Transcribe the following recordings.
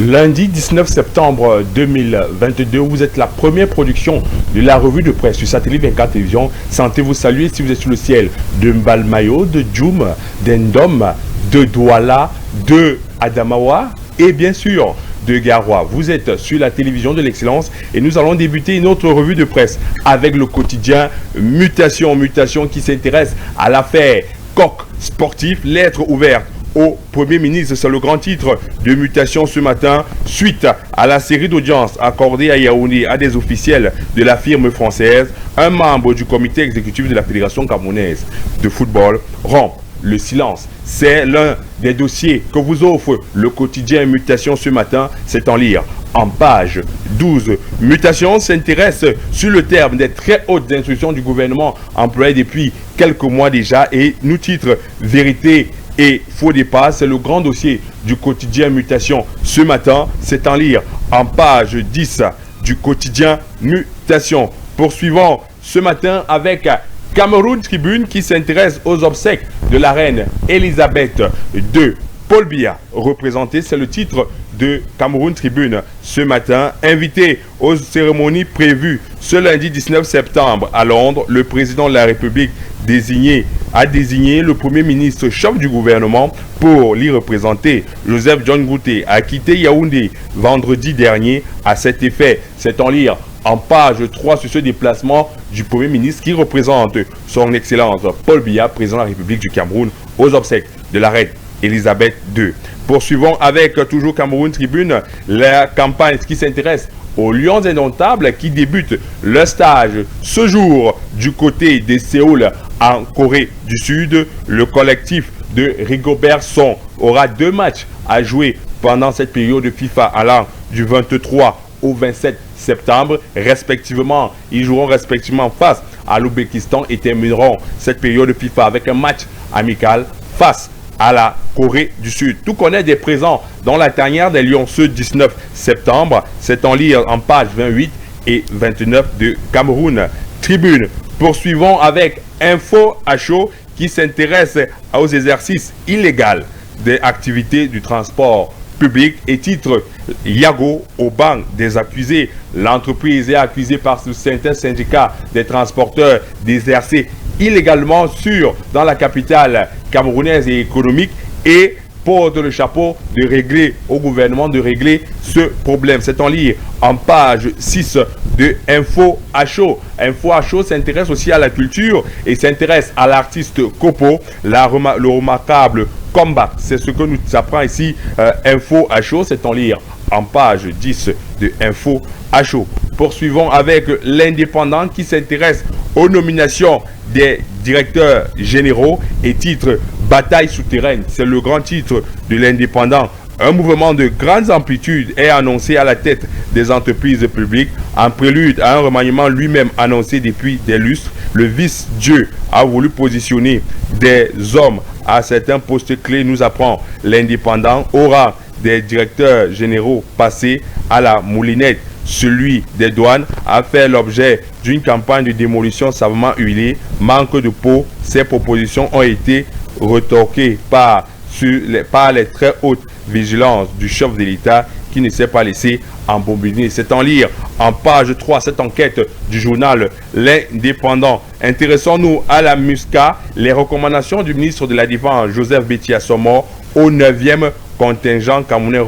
Lundi 19 septembre 2022, vous êtes la première production de la revue de presse sur Satellite 24 Télévision. Santé vous saluer si vous êtes sur le ciel de Mbalmayo, de Djoum, d'Endom, de Douala, de Adamawa et bien sûr de Garoua. Vous êtes sur la télévision de l'excellence et nous allons débuter une autre revue de presse avec le quotidien Mutation qui s'intéresse à l'affaire Coq Sportif, lettre ouverte au Premier ministre. C'est le grand titre de Mutation ce matin, suite à la série d'audiences accordée à Yaoundé à des officiels de la firme française. Un membre du comité exécutif de la Fédération camerounaise de football rompt le silence. C'est l'un des dossiers que vous offre le quotidien Mutation ce matin. C'est en lire en page 12. Mutation s'intéresse sur le terme des très hautes instructions du gouvernement employées depuis quelques mois déjà et nous titre Vérité et faux départ. C'est le grand dossier du quotidien Mutation ce matin. C'est en lire en page 10 du quotidien Mutation. Poursuivons ce matin avec Cameroun Tribune qui s'intéresse aux obsèques de la reine Elisabeth II. Paul Biya représenté, c'est le titre de Cameroun Tribune ce matin. Invité aux cérémonies prévues ce lundi 19 septembre à Londres, le président de la République a désigné le Premier ministre chef du gouvernement pour l'y représenter. Joseph John Gouté a quitté Yaoundé vendredi dernier. À cet effet, c'est en lire en page 3 sur ce déplacement du Premier ministre qui représente son Excellence Paul Biya, président de la République du Cameroun, aux obsèques de la reine Elisabeth II. Poursuivons avec toujours Cameroun Tribune, la campagne qui s'intéresse aux Lions Indomptables qui débutent leur stage ce jour du côté de Séoul en Corée du Sud. Le collectif de Rigobert Song aura 2 matchs à jouer pendant cette période de FIFA allant du 23 au 27 septembre respectivement. Ils joueront respectivement face à l'Ouzbékistan et termineront cette période de FIFA avec un match amical face à la Corée du Sud. Tout connaît des présents dans la tanière des Lions ce 19 septembre. C'est en lire en page 28 et 29 de Cameroun Tribune. Poursuivons avec Info à chaud qui s'intéresse aux exercices illégaux des activités du transport public et titre Yago au banc des accusés. L'entreprise est accusée par certains syndicats des transporteurs d'exercer illégalement dans la capitale camerounaise et économique et porte le chapeau de régler au gouvernement de régler ce problème. C'est en lire en page 6 de Info à chaud. Info à chaud s'intéresse aussi à la culture et s'intéresse à l'artiste Kopo, le remarquable combat. C'est ce que nous apprend ici Info à chaud. C'est en lire en page 10 de Info à chaud. Poursuivons avec l'Indépendant qui s'intéresse aux nominations des directeurs généraux et titre Bataille souterraine. C'est le grand titre de l'Indépendant. Un mouvement de grandes amplitudes est annoncé à la tête des entreprises publiques. En prélude à un remaniement lui-même annoncé depuis des lustres, le vice-dieu a voulu positionner des hommes à certains postes clés. Nous apprend l'Indépendant aura des directeurs généraux passés à la moulinette. Celui des douanes a fait l'objet d'une campagne de démolition savamment huilée. Manque de peau, ces propositions ont été retorquées par les très hautes vigilances du chef de l'État qui ne s'est pas laissé embobiner. C'est en lire en page 3 cette enquête du journal L'Indépendant. Intéressons-nous à la MUSCA, les recommandations du ministre de la Défense Joseph Bétia Sommo au 9e contingent camerounais.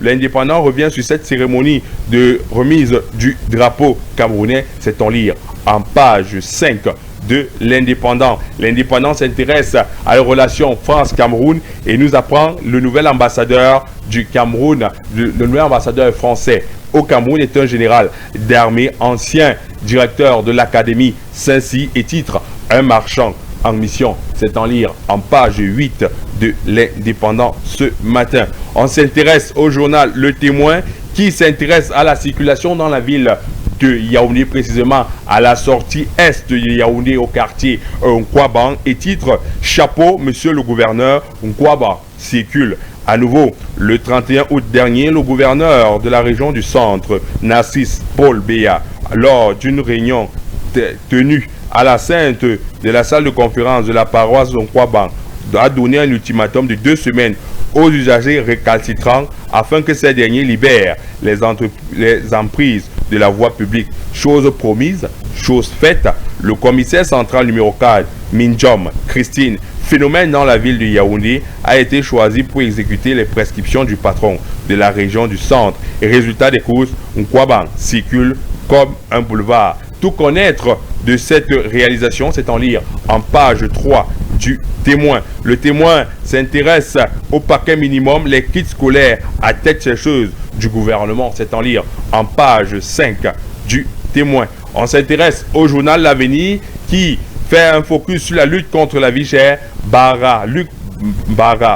L'Indépendant revient sur cette cérémonie de remise du drapeau camerounais. C'est en lire en page 5 de l'Indépendant. L'Indépendant s'intéresse à la relation France-Cameroun et nous apprend le nouvel ambassadeur du Cameroun, le nouvel ambassadeur français au Cameroun est un général d'armée, ancien directeur de l'Académie Saint-Cy et titre un marchand en mission. C'est en lire en page 8 de l'Indépendant ce matin. On s'intéresse au journal Le Témoin qui s'intéresse à la circulation dans la ville de Yaoundé, précisément à la sortie est de Yaoundé au quartier Nkwaban et titre Chapeau, monsieur le gouverneur. Nkwaba circule à nouveau. Le 31 août dernier, le gouverneur de la région du centre, Narcisse Paul Biya, lors d'une réunion tenue à la Sainte de la salle de conférence de la paroisse de Nkwaban a donné un ultimatum de 2 semaines aux usagers récalcitrants afin que ces derniers libèrent les emprises de la voie publique. Chose promise, chose faite. Le commissaire central numéro 4, Minjom Christine, phénomène dans la ville de Yaoundé, a été choisi pour exécuter les prescriptions du patron de la région du centre. Et résultat des courses, Nkwabang circule comme un boulevard. Tout connaître de cette réalisation, c'est en lire en page 3 du Témoin. Le Témoin s'intéresse au paquet minimum, les kits scolaires à tête chercheuse du gouvernement. C'est en lire en page 5 du Témoin. On s'intéresse au journal L'Avenir qui fait un focus sur la lutte contre la vie chère.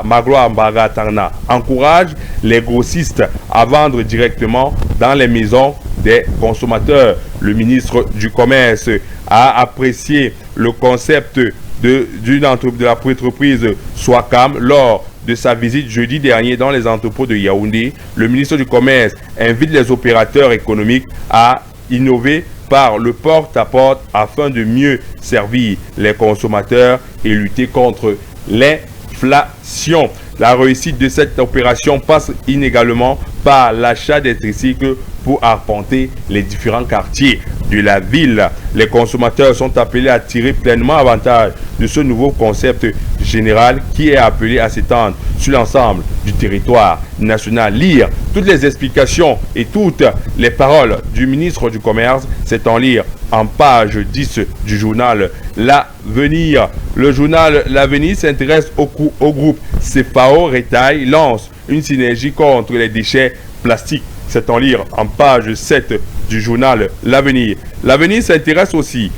Magloire Mbara Tarna encourage les grossistes à vendre directement dans les maisons des consommateurs. Le ministre du Commerce a apprécié le concept de l'entreprise Swakam lors de sa visite jeudi dernier dans les entrepôts de Yaoundé. Le ministre du Commerce invite les opérateurs économiques à innover par le porte-à-porte afin de mieux servir les consommateurs et lutter contre l'inflation. La réussite de cette opération passe inégalement par l'achat des tricycles pour arpenter les différents quartiers de la ville. Les consommateurs sont appelés à tirer pleinement avantage de ce nouveau concept général qui est appelé à s'étendre sur l'ensemble du territoire national. Lire toutes les explications et toutes les paroles du ministre du Commerce, c'est en lire en page 10 du journal L'Avenir. Le journal L'Avenir s'intéresse au groupe CFAO Retail, lance une synergie contre les déchets plastiques. C'est en lire en page 7 du journal L'Avenir. L'Avenir s'intéresse aussi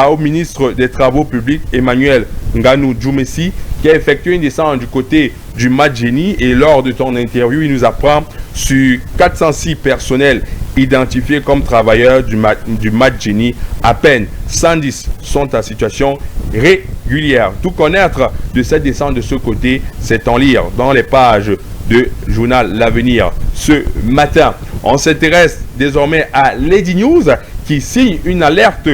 au ministre des Travaux publics, Emmanuel Nganou Djoumessi, qui a effectué une descente du côté du Madjeni, et lors de ton interview, il nous apprend sur 406 personnels identifiés comme travailleurs du Madjeni, à peine 110 sont en situation régulière. Tout connaître de cette descente de ce côté, c'est en lire dans les pages de journal L'Avenir ce matin. On s'intéresse désormais à Lady News qui signe une alerte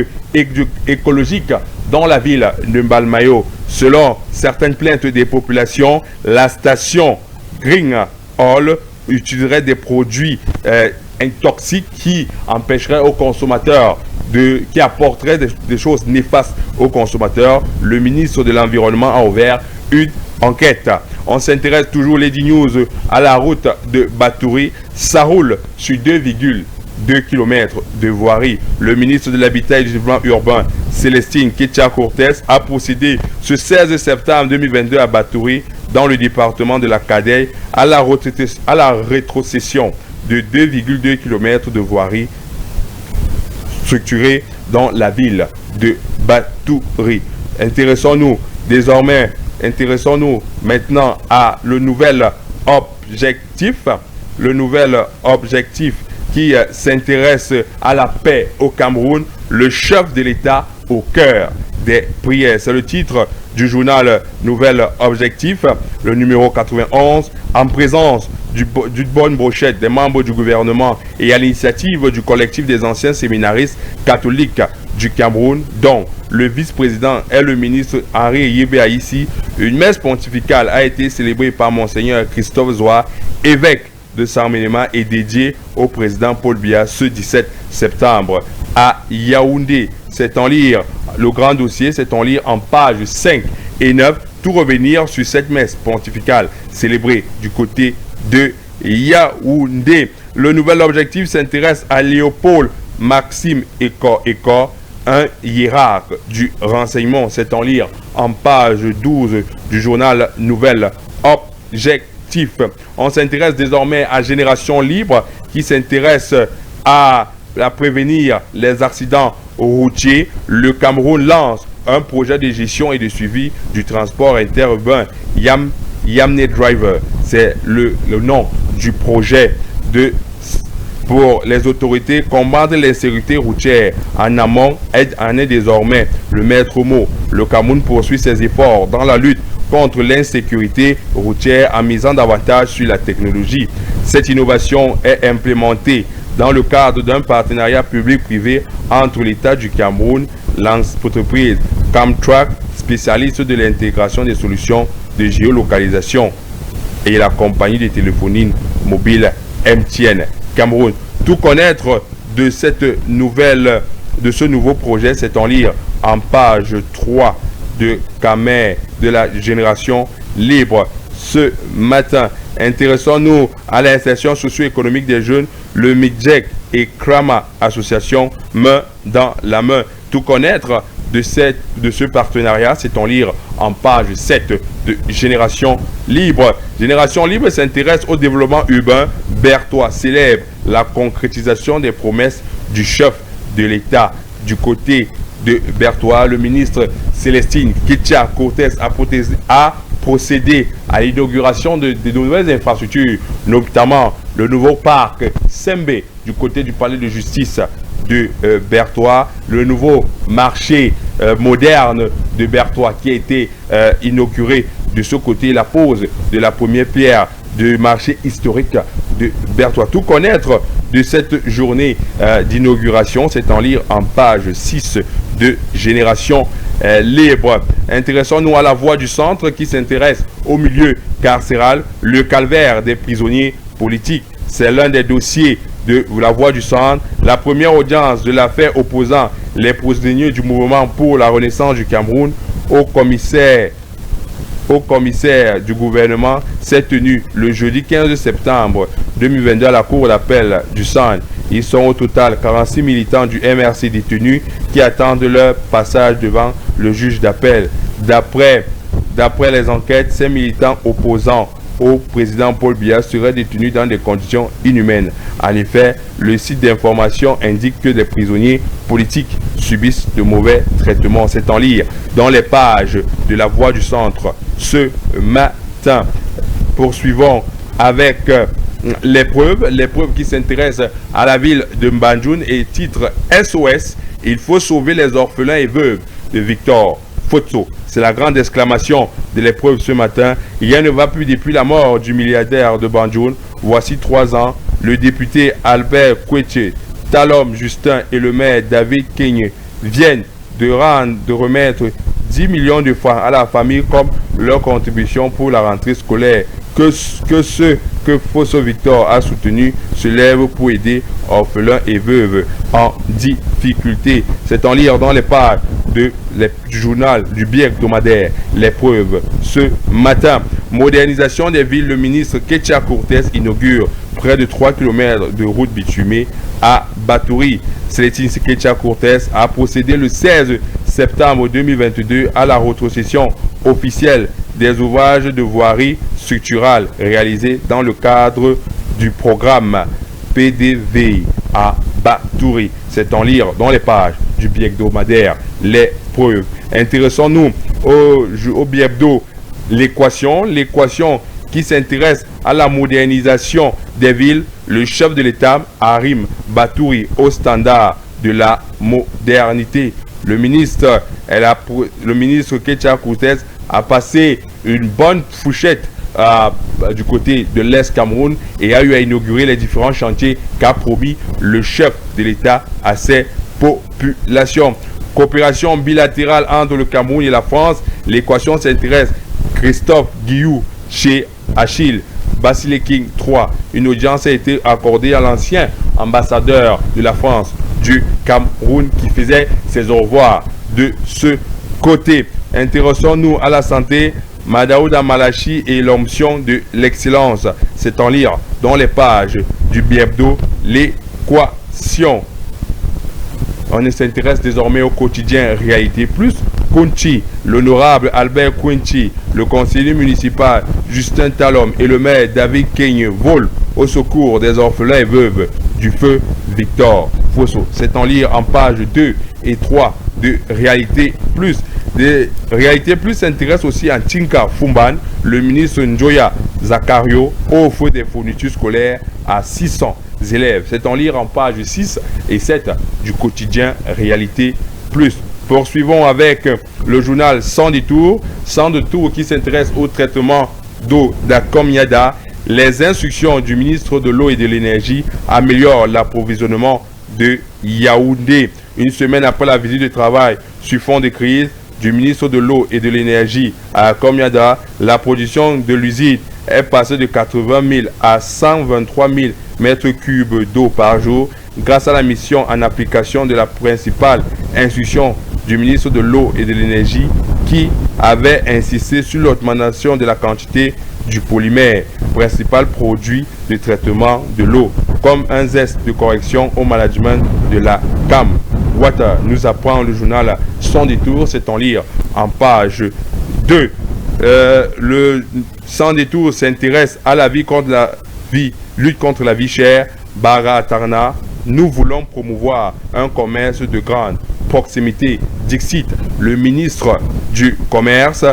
écologique dans la ville de Mbalmayo. Selon certaines plaintes des populations, la station Green Hall utiliserait des produits toxiques qui empêcheraient aux consommateurs qui apporteraient des choses néfastes aux consommateurs. Le ministre de l'Environnement a ouvert une enquête. On s'intéresse toujours, Lady News, à la route de Batouri. Ça roule sur 2,2 km de voirie. Le ministre de l'Habitat et du Développement urbain, Célestine Ketcha-Cortez, a procédé ce 16 septembre 2022 à Batouri, dans le département de la Kadey, à la rétrocession de 2,2 km de voirie structurée dans la ville de Batouri. Intéressons-nous maintenant à le nouvel objectif qui s'intéresse à la paix au Cameroun, le chef de l'État au cœur des prières. C'est le titre du journal Nouvel Objectif, le numéro 91, en présence d'une bonne brochette des membres du gouvernement et à l'initiative du collectif des anciens séminaristes catholiques du Cameroun, dont le vice-président est le ministre Henri Yébé Aïssi. Une messe pontificale a été célébrée par Monseigneur Christophe Zoa, évêque de Sarmenema, et dédiée au président Paul Biya ce 17 septembre à Yaoundé. C'est en lire le grand dossier, c'est en lire en pages 5 et 9. Tout revenir sur cette messe pontificale célébrée du côté de Yaoundé. Le nouvel objectif s'intéresse à Léopold Maxime Ekor, un hiérarque du renseignement. C'est en lire en page 12 du journal Nouvel Objectif. On s'intéresse désormais à Génération Libre qui s'intéresse à prévenir les accidents routiers. Le Cameroun lance un projet de gestion et de suivi du transport interurbain. Yamne Driver, c'est le nom du projet pour les autorités combattre l'insécurité routière en amont en est désormais le maître mot. Le Cameroun poursuit ses efforts dans la lutte contre l'insécurité routière en misant davantage sur la technologie. Cette innovation est implémentée dans le cadre d'un partenariat public-privé entre l'État du Cameroun, l'entreprise Camtrack spécialiste de l'intégration des solutions de géolocalisation et la compagnie de téléphonie mobile MTN Cameroun. Tout connaître de cette nouvelle, de ce nouveau projet, c'est en lire en page 3 de Camer de la génération libre ce matin. Intéressons-nous à l'insertion socio-économique des jeunes. Le MIDJEC et Krama Association main dans la main. Tout connaître de ce partenariat, c'est en lire en page 7 de Génération Libre. Génération Libre s'intéresse au développement urbain bertois, célèbre la concrétisation des promesses du chef de l'État. Du côté de Bertois, le ministre Célestine Ketcha Cortés a procédé à l'inauguration de nouvelles infrastructures, notamment le nouveau parc Sembe du côté du palais de justice de Bertois, le nouveau marché moderne de Bertois qui a été inauguré de ce côté, la pose de la première pierre du marché historique de Bertois. Tout connaître de cette journée d'inauguration, c'est en lire en page 6 de Génération Libre. Intéressons-nous à la voix du centre qui s'intéresse au milieu carcéral, le calvaire des prisonniers politiques. C'est l'un des dossiers de la voix du centre. La première audience de l'affaire opposant les prisonniers du mouvement pour la renaissance du Cameroun au commissaire du gouvernement s'est tenue le jeudi 15 septembre 2022 à la cour d'appel du centre. Ils sont au total 46 militants du MRC détenus qui attendent leur passage devant le juge d'appel. D'après les enquêtes, ces militants opposants au président Paul Biya seraient détenus dans des conditions inhumaines. En effet, le site d'information indique que des prisonniers politiques subissent de mauvais traitements. C'est en lire dans les pages de la Voix du Centre ce matin. Poursuivons avec l'épreuve qui s'intéresse à la ville de Mbadjoun et titre SOS, il faut sauver les orphelins et veuves de Victor Fotso. C'est la grande exclamation de l'épreuve ce matin. Rien ne va plus depuis la mort du milliardaire de Mbadjoun. Voici 3 ans, le député Albert Kweche, Talom Justin et le maire David Kenye viennent de remettre 10 millions de francs à la famille comme leur contribution pour la rentrée scolaire. Que ceux que Fosso Victor a soutenu se lèvent pour aider orphelins et veuves en difficulté. C'est en lire dans les pages du journal du bi-hebdomadaire L'épreuve ce matin. Modernisation des villes, le ministre Ketcha Cortés inaugure près de 3 km de route bitumée à Batouri. Célestine Ketcha Cortés a procédé le 16 septembre 2022 à la rétrocession officielle des ouvrages de voirie structurale réalisés dans le cadre du programme PDV à Batouri. C'est en lire dans les pages du bi-hebdomadaire L'épreuve. Intéressons-nous au bi-hebdo l'équation qui s'intéresse à la modernisation des villes. Le chef de l'État arrime Batouri au standard de la modernité. Le ministre Ketcha Cortés a passé une bonne fourchette du côté de l'Est Cameroun et a eu à inaugurer les différents chantiers qu'a promis le chef de l'État à ses populations. Coopération bilatérale entre le Cameroun et la France. L'équation s'intéresse Christophe Guillou chez Achille Basile King 3. Une audience a été accordée à l'ancien ambassadeur de la France du Cameroun qui faisait ses au revoir de ce côté. Intéressons-nous à la santé. Madaouda Malachi et l'onction de l'excellence. C'est en lire dans les pages du bi-hebdo L'équation. On s'intéresse désormais au quotidien Réalité Plus. Kunchi, l'honorable Albert Kunchi, le conseiller municipal Justin Talom et le maire David Kenye volent au secours des orphelins et veuves du feu Victor Fosso. C'est en lire en pages 2 et 3 de Réalité Plus. Réalité Plus s'intéresse aussi à Tinka Fumban, le ministre Njoya Zakario, offre des fournitures scolaires à 600 élèves. C'est en lire en pages 6 et 7 du quotidien Réalité Plus. Poursuivons avec le journal Sans détour qui s'intéresse au traitement d'eau d'Akomiada. Les instructions du ministre de l'eau et de l'énergie améliorent l'approvisionnement de Yaoundé. Une semaine après la visite de travail sur fond de crise, du ministre de l'Eau et de l'Énergie à Komiada, la production de l'usine est passée de 80 000 à 123 000 mètres cubes d'eau par jour grâce à la mission en application de la principale instruction du ministre de l'Eau et de l'Énergie qui avait insisté sur l'augmentation de la quantité du polymère, principal produit de traitement de l'eau, comme un geste de correction au management de la CAM Water, nous apprend le journal Sans détour, c'est en lire en page 2. Le Sans détour s'intéresse à la vie contre la vie, lutte contre la vie chère, Bara Tarna. Nous voulons promouvoir un commerce de grande proximité. Dixit, le ministre du Commerce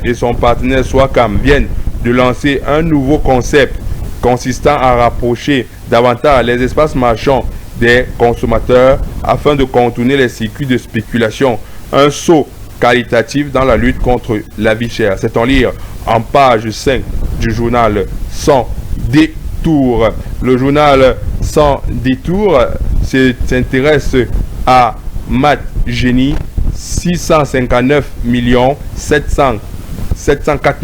et son partenaire Swakam viennent de lancer un nouveau concept consistant à rapprocher davantage les espaces marchands des consommateurs afin de contourner les circuits de spéculation. Un saut qualitatif dans la lutte contre la vie chère. C'est en lire en page 5 du journal Sans détour. Le journal Sans détour s'intéresse à Mat Génie, 659 704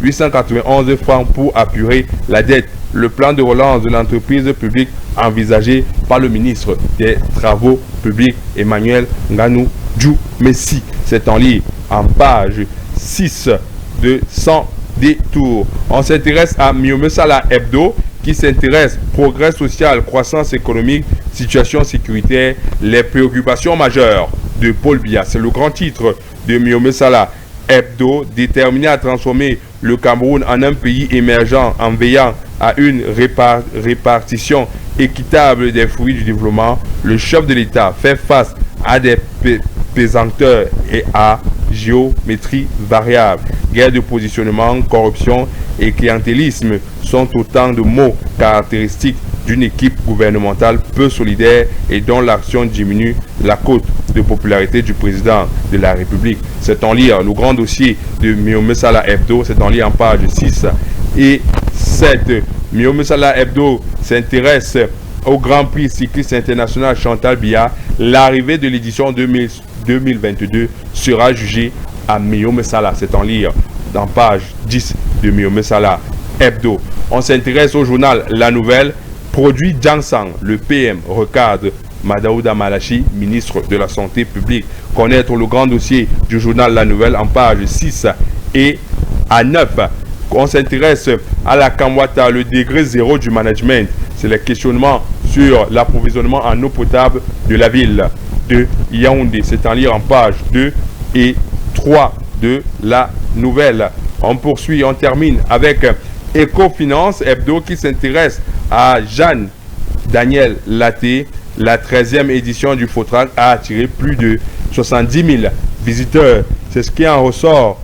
891 francs pour apurer la dette. Le plan de relance de l'entreprise publique envisagé par le ministre des Travaux publics Emmanuel Nganou Djou-Messi. C'est en ligne en page 6 de Sans détour. On s'intéresse à Miomesala Hebdo qui s'intéresse progrès social, croissance économique, situation sécuritaire, les préoccupations majeures de Paul Biya. C'est le grand titre de Miomesala Hebdo, déterminé à transformer le Cameroun en un pays émergent en veillant à une répartition équitable des fruits du développement. Le chef de l'État fait face à des pesanteurs et à géométrie variable. Guerre de positionnement, corruption et clientélisme sont autant de mots caractéristiques d'une équipe gouvernementale peu solidaire et dont l'action diminue la cote de popularité du président de la République. C'est en lire le grand dossier de Miomesala Hebdo, c'est en lire en page 6 et 7. Miomesala Hebdo s'intéresse au Grand Prix cycliste international Chantal Biya. L'arrivée de l'édition 2022 sera jugée à Miomesala. C'est en lire dans page 10 de Miomesala Hebdo. On s'intéresse au journal La Nouvelle. Produit Jansang, le PM recadre Madaouda Malachi, ministre de la Santé publique. Connaître le grand dossier du journal La Nouvelle en page 6 et à 9. On s'intéresse à la Kamwata, le degré zéro du management. C'est le questionnement sur l'approvisionnement en eau potable de la ville de Yaoundé. C'est en lire en page 2 et 3 de La Nouvelle. On poursuit, on termine avec Ecofinance Hebdo qui s'intéresse à Jeanne Daniel Laté. La 13e édition du Fotral a attiré plus de 70 000 visiteurs. C'est ce qui en ressort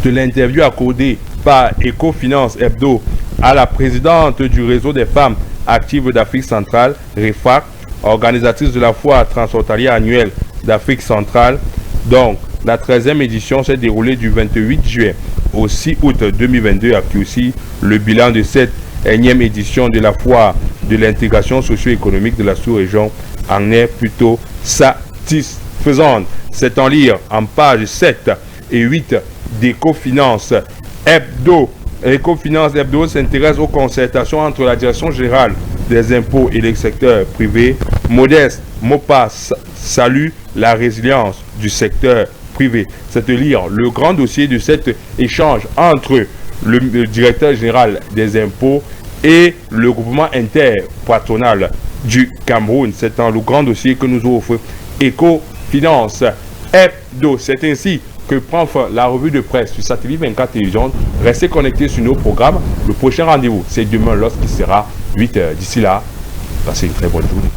de l'interview accordée par Ecofinance Hebdo à la présidente du réseau des femmes actives d'Afrique centrale, REFAC, organisatrice de la foire transfrontalière annuelle d'Afrique centrale. Donc, la 13e édition s'est déroulée du 28 juin au 6 août 2022 à Kiousi. Le bilan de cette énième édition de la foire de l'intégration socio-économique de la sous-région en est plutôt satisfaisante. C'est en lire en page 7 et 8 d'Ecofinance Hebdo. Ecofinance Hebdo s'intéresse aux concertations entre la Direction générale des impôts et le secteur privé. Modeste Mopa salue la résilience du secteur privé. C'est de lire le grand dossier de cet échange entre le directeur général des impôts et le groupement interpatronal du Cameroun. C'est dans le grand dossier que nous offre Ecofinance Hebdo. C'est ainsi que prend fin la revue de presse sur Satellite 24 Télévision. Restez connectés sur nos programmes. Le prochain rendez-vous, c'est demain lorsqu'il sera 8h. D'ici là, passez une très bonne journée.